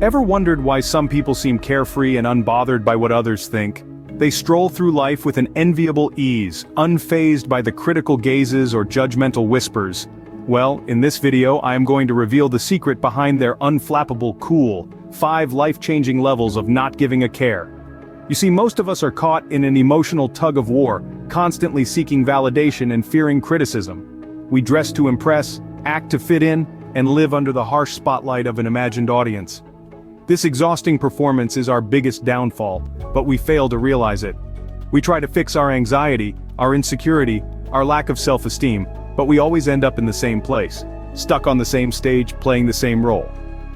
Ever wondered why some people seem carefree and unbothered by what others think? They stroll through life with an enviable ease, unfazed by the critical gazes or judgmental whispers. Well, in this video I am going to reveal the secret behind their unflappable cool, 5 life-changing levels of not giving a care. You see, most of us are caught in an emotional tug-of-war, constantly seeking validation and fearing criticism. We dress to impress, act to fit in, and live under the harsh spotlight of an imagined audience. This exhausting performance is our biggest downfall, but we fail to realize it. We try to fix our anxiety, our insecurity, our lack of self-esteem, but we always end up in the same place, stuck on the same stage, playing the same role.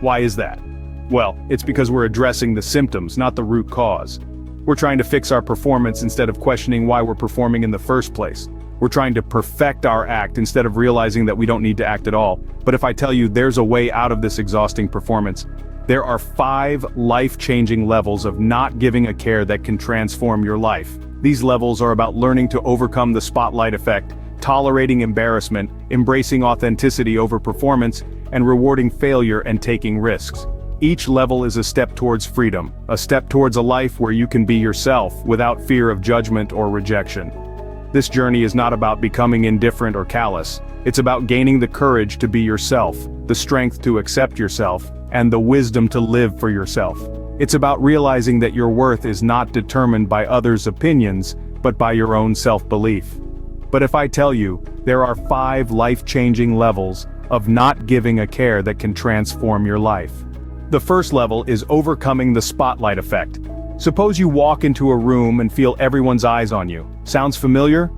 Why is that? Well, it's because we're addressing the symptoms, not the root cause. We're trying to fix our performance instead of questioning why we're performing in the first place. We're trying to perfect our act instead of realizing that we don't need to act at all. But if I tell you there's a way out of this exhausting performance, there are 5 life-changing levels of not giving a care that can transform your life. These levels are about learning to overcome the spotlight effect, tolerating embarrassment, embracing authenticity over performance, and rewarding failure and taking risks. Each level is a step towards freedom, a step towards a life where you can be yourself without fear of judgment or rejection. This journey is not about becoming indifferent or callous. It's about gaining the courage to be yourself, the strength to accept yourself, and the wisdom to live for yourself. It's about realizing that your worth is not determined by others' opinions, but by your own self-belief. But if I tell you, there are 5 life-changing levels of not giving a care that can transform your life. The first level is overcoming the spotlight effect. Suppose you walk into a room and feel everyone's eyes on you. Sounds familiar?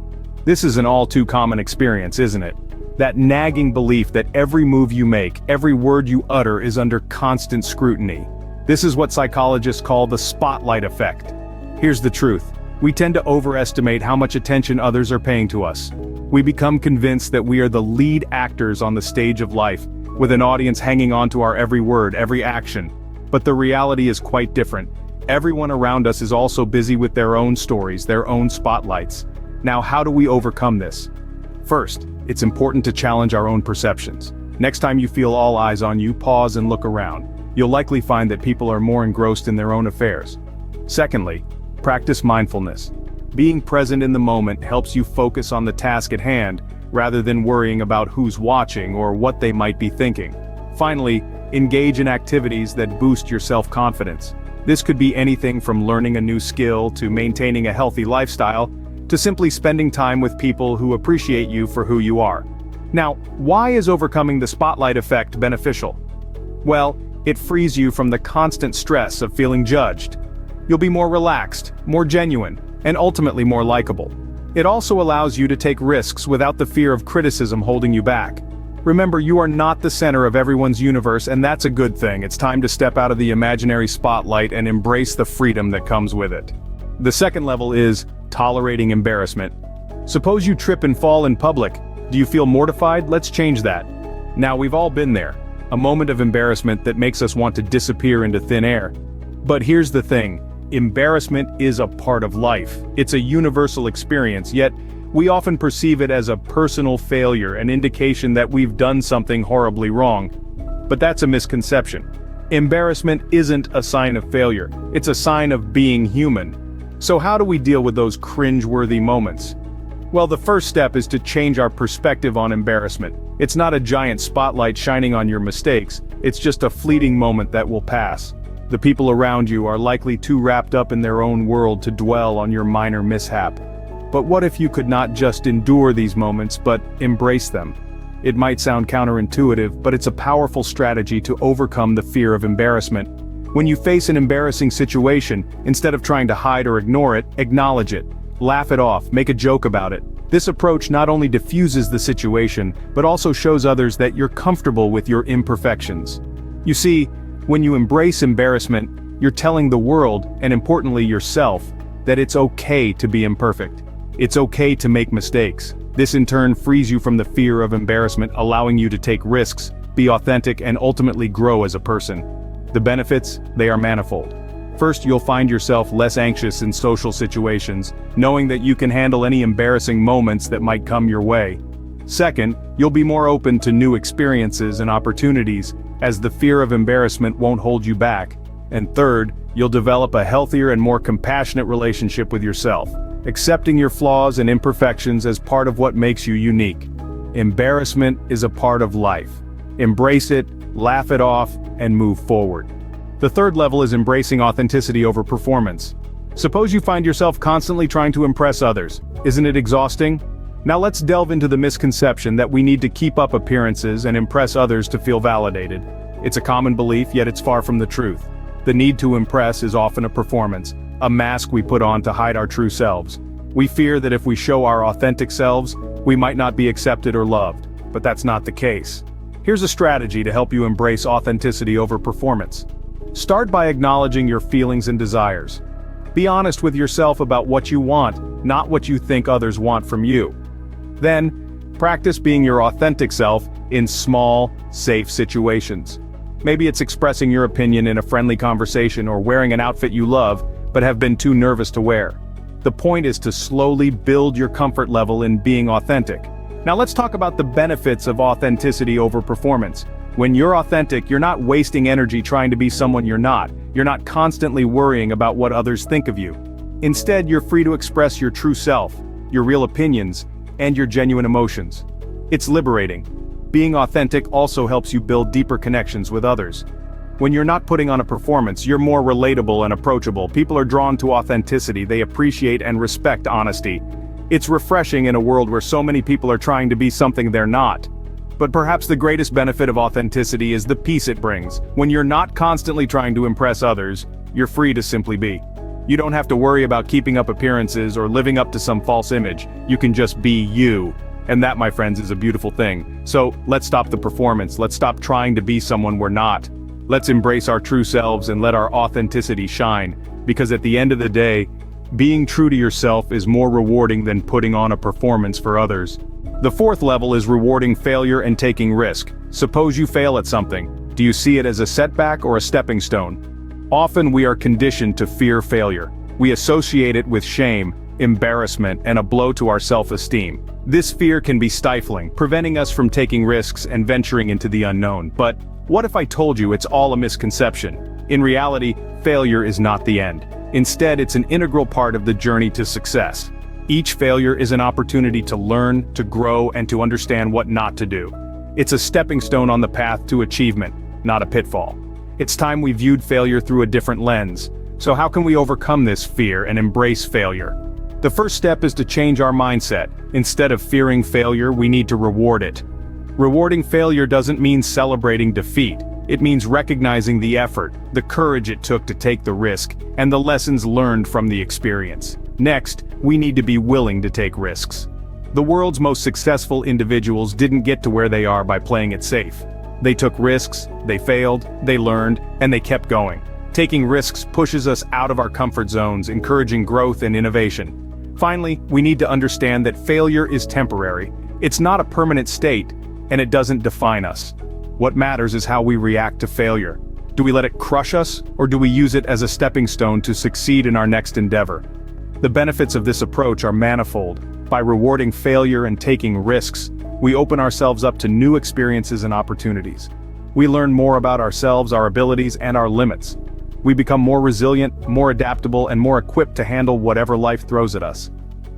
This is an all too common experience, isn't it? That nagging belief that every move you make, every word you utter is under constant scrutiny. This is what psychologists call the spotlight effect. Here's the truth. We tend to overestimate how much attention others are paying to us. We become convinced that we are the lead actors on the stage of life, with an audience hanging on to our every word, every action. But the reality is quite different. Everyone around us is also busy with their own stories, their own spotlights. Now, how do we overcome this? First, it's important to challenge our own perceptions. Next time you feel all eyes on you, pause and look around. You'll likely find that people are more engrossed in their own affairs. Secondly, practice mindfulness. Being present in the moment helps you focus on the task at hand, rather than worrying about who's watching or what they might be thinking. Finally, engage in activities that boost your self-confidence. This could be anything from learning a new skill to maintaining a healthy lifestyle, to simply spending time with people who appreciate you for who you are. Now, why is overcoming the spotlight effect beneficial? Well, it frees you from the constant stress of feeling judged. You'll be more relaxed, more genuine, and ultimately more likable. It also allows you to take risks without the fear of criticism holding you back. Remember, you are not the center of everyone's universe, and that's a good thing. It's time to step out of the imaginary spotlight and embrace the freedom that comes with it. The second level is tolerating embarrassment. Suppose you trip and fall in public. Do you feel mortified? Let's change that. Now, we've all been there. A moment of embarrassment that makes us want to disappear into thin air. But here's the thing. Embarrassment is a part of life. It's a universal experience, yet we often perceive it as a personal failure, an indication that we've done something horribly wrong. But that's a misconception. Embarrassment isn't a sign of failure. It's a sign of being human. So how do we deal with those cringe-worthy moments? Well, the first step is to change our perspective on embarrassment. It's not a giant spotlight shining on your mistakes, it's just a fleeting moment that will pass. The people around you are likely too wrapped up in their own world to dwell on your minor mishap. But what if you could not just endure these moments, but embrace them? It might sound counterintuitive, but it's a powerful strategy to overcome the fear of embarrassment. When you face an embarrassing situation, instead of trying to hide or ignore it, acknowledge it. Laugh it off, make a joke about it. This approach not only diffuses the situation, but also shows others that you're comfortable with your imperfections. You see, when you embrace embarrassment, you're telling the world, and importantly yourself, that it's okay to be imperfect. It's okay to make mistakes. This in turn frees you from the fear of embarrassment, allowing you to take risks, be authentic, and ultimately grow as a person. The benefits, they are manifold. First, you'll find yourself less anxious in social situations, knowing that you can handle any embarrassing moments that might come your way. Second, you'll be more open to new experiences and opportunities, as the fear of embarrassment won't hold you back. And third, you'll develop a healthier and more compassionate relationship with yourself, accepting your flaws and imperfections as part of what makes you unique. Embarrassment is a part of life. Embrace it, laugh it off, and move forward. The third level is embracing authenticity over performance. Suppose you find yourself constantly trying to impress others. Isn't it exhausting? Now let's delve into the misconception that we need to keep up appearances and impress others to feel validated. It's a common belief, yet it's far from the truth. The need to impress is often a performance, a mask we put on to hide our true selves. We fear that if we show our authentic selves, we might not be accepted or loved, but that's not the case. Here's a strategy to help you embrace authenticity over performance. Start by acknowledging your feelings and desires. Be honest with yourself about what you want, not what you think others want from you. Then, practice being your authentic self in small, safe situations. Maybe it's expressing your opinion in a friendly conversation or wearing an outfit you love, but have been too nervous to wear. The point is to slowly build your comfort level in being authentic. Now let's talk about the benefits of authenticity over performance. When you're authentic, you're not wasting energy trying to be someone you're not. You're not constantly worrying about what others think of you. Instead, you're free to express your true self, your real opinions, and your genuine emotions. It's liberating. Being authentic also helps you build deeper connections with others. When you're not putting on a performance, you're more relatable and approachable. People are drawn to authenticity, they appreciate and respect honesty. It's refreshing in a world where so many people are trying to be something they're not. But perhaps the greatest benefit of authenticity is the peace it brings. When you're not constantly trying to impress others, you're free to simply be. You don't have to worry about keeping up appearances or living up to some false image. You can just be you. And that, my friends, is a beautiful thing. So, let's stop the performance. Let's stop trying to be someone we're not. Let's embrace our true selves and let our authenticity shine. Because at the end of the day, being true to yourself is more rewarding than putting on a performance for others. The fourth level is rewarding failure and taking risk. Suppose you fail at something. Do you see it as a setback or a stepping stone? Often we are conditioned to fear failure. We associate it with shame, embarrassment, and a blow to our self-esteem. This fear can be stifling, preventing us from taking risks and venturing into the unknown. But what if I told you it's all a misconception? In reality, failure is not the end. Instead, it's an integral part of the journey to success. Each failure is an opportunity to learn, to grow, and to understand what not to do. It's a stepping stone on the path to achievement, not a pitfall. It's time we viewed failure through a different lens. So how can we overcome this fear and embrace failure? The first step is to change our mindset. Instead of fearing failure, we need to reward it. Rewarding failure doesn't mean celebrating defeat. It means recognizing the effort, the courage it took to take the risk, and the lessons learned from the experience. Next, we need to be willing to take risks. The world's most successful individuals didn't get to where they are by playing it safe. They took risks, they failed, they learned, and they kept going. Taking risks pushes us out of our comfort zones, encouraging growth and innovation. Finally, we need to understand that failure is temporary. It's not a permanent state, and it doesn't define us. What matters is how we react to failure. Do we let it crush us, or do we use it as a stepping stone to succeed in our next endeavor? The benefits of this approach are manifold. By rewarding failure and taking risks, we open ourselves up to new experiences and opportunities. We learn more about ourselves, our abilities, and our limits. We become more resilient, more adaptable, and more equipped to handle whatever life throws at us.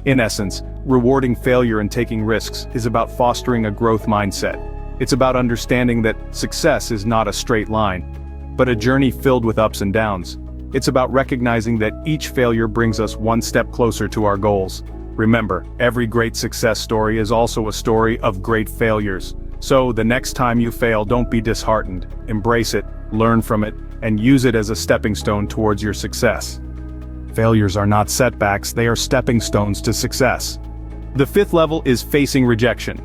In essence, rewarding failure and taking risks is about fostering a growth mindset. It's about understanding that success is not a straight line, but a journey filled with ups and downs. It's about recognizing that each failure brings us one step closer to our goals. Remember, every great success story is also a story of great failures. So, the next time you fail, don't be disheartened. Embrace it, learn from it, and use it as a stepping stone towards your success. Failures are not setbacks, they are stepping stones to success. The fifth level is facing rejection.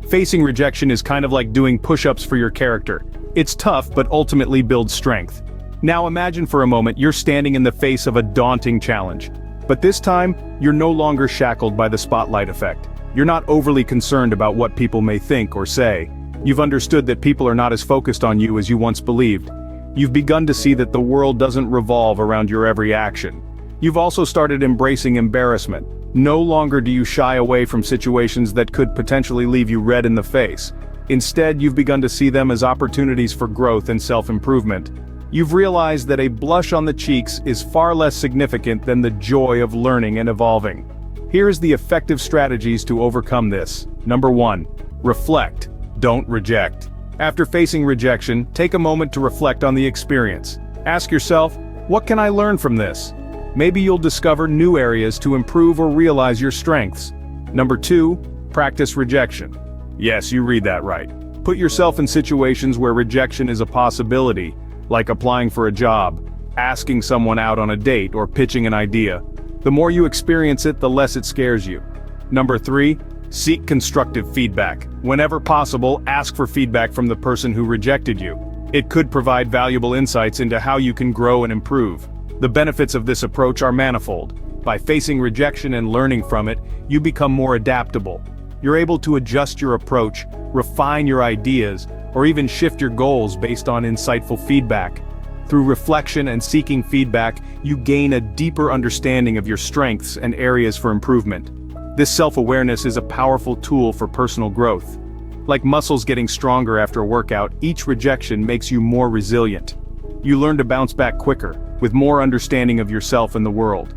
Facing rejection is kind of like doing push-ups for your character. It's tough, but ultimately builds strength. Now imagine for a moment you're standing in the face of a daunting challenge. But this time, you're no longer shackled by the spotlight effect. You're not overly concerned about what people may think or say. You've understood that people are not as focused on you as you once believed. You've begun to see that the world doesn't revolve around your every action. You've also started embracing embarrassment. No longer do you shy away from situations that could potentially leave you red in the face. Instead, you've begun to see them as opportunities for growth and self-improvement. You've realized that a blush on the cheeks is far less significant than the joy of learning and evolving. Here's the effective strategies to overcome this. Number 1. Reflect. Don't reject. After facing rejection, take a moment to reflect on the experience. Ask yourself, what can I learn from this? Maybe you'll discover new areas to improve or realize your strengths. Number 2. Practice rejection. Yes, you read that right. Put yourself in situations where rejection is a possibility, like applying for a job, asking someone out on a date, or pitching an idea. The more you experience it, the less it scares you. Number 3. Seek constructive feedback. Whenever possible, ask for feedback from the person who rejected you. It could provide valuable insights into how you can grow and improve. The benefits of this approach are manifold. By facing rejection and learning from it, you become more adaptable. You're able to adjust your approach, refine your ideas, or even shift your goals based on insightful feedback. Through reflection and seeking feedback, you gain a deeper understanding of your strengths and areas for improvement. This self-awareness is a powerful tool for personal growth. Like muscles getting stronger after a workout, each rejection makes you more resilient. You learn to bounce back quicker, with more understanding of yourself and the world.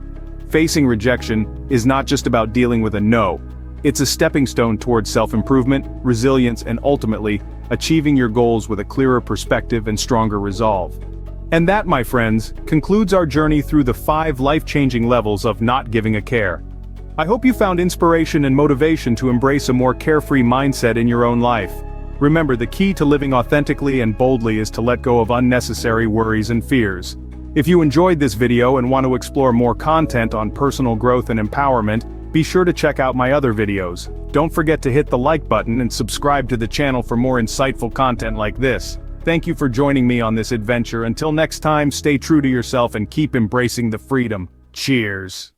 Facing rejection is not just about dealing with a no. It's a stepping stone towards self-improvement, resilience, and ultimately, achieving your goals with a clearer perspective and stronger resolve. And that, my friends, concludes our journey through the 5 life-changing levels of not giving a care. I hope you found inspiration and motivation to embrace a more carefree mindset in your own life. Remember, the key to living authentically and boldly is to let go of unnecessary worries and fears. If you enjoyed this video and want to explore more content on personal growth and empowerment, be sure to check out my other videos. Don't forget to hit the like button and subscribe to the channel for more insightful content like this. Thank you for joining me on this adventure. Until next time, stay true to yourself and keep embracing the freedom. Cheers.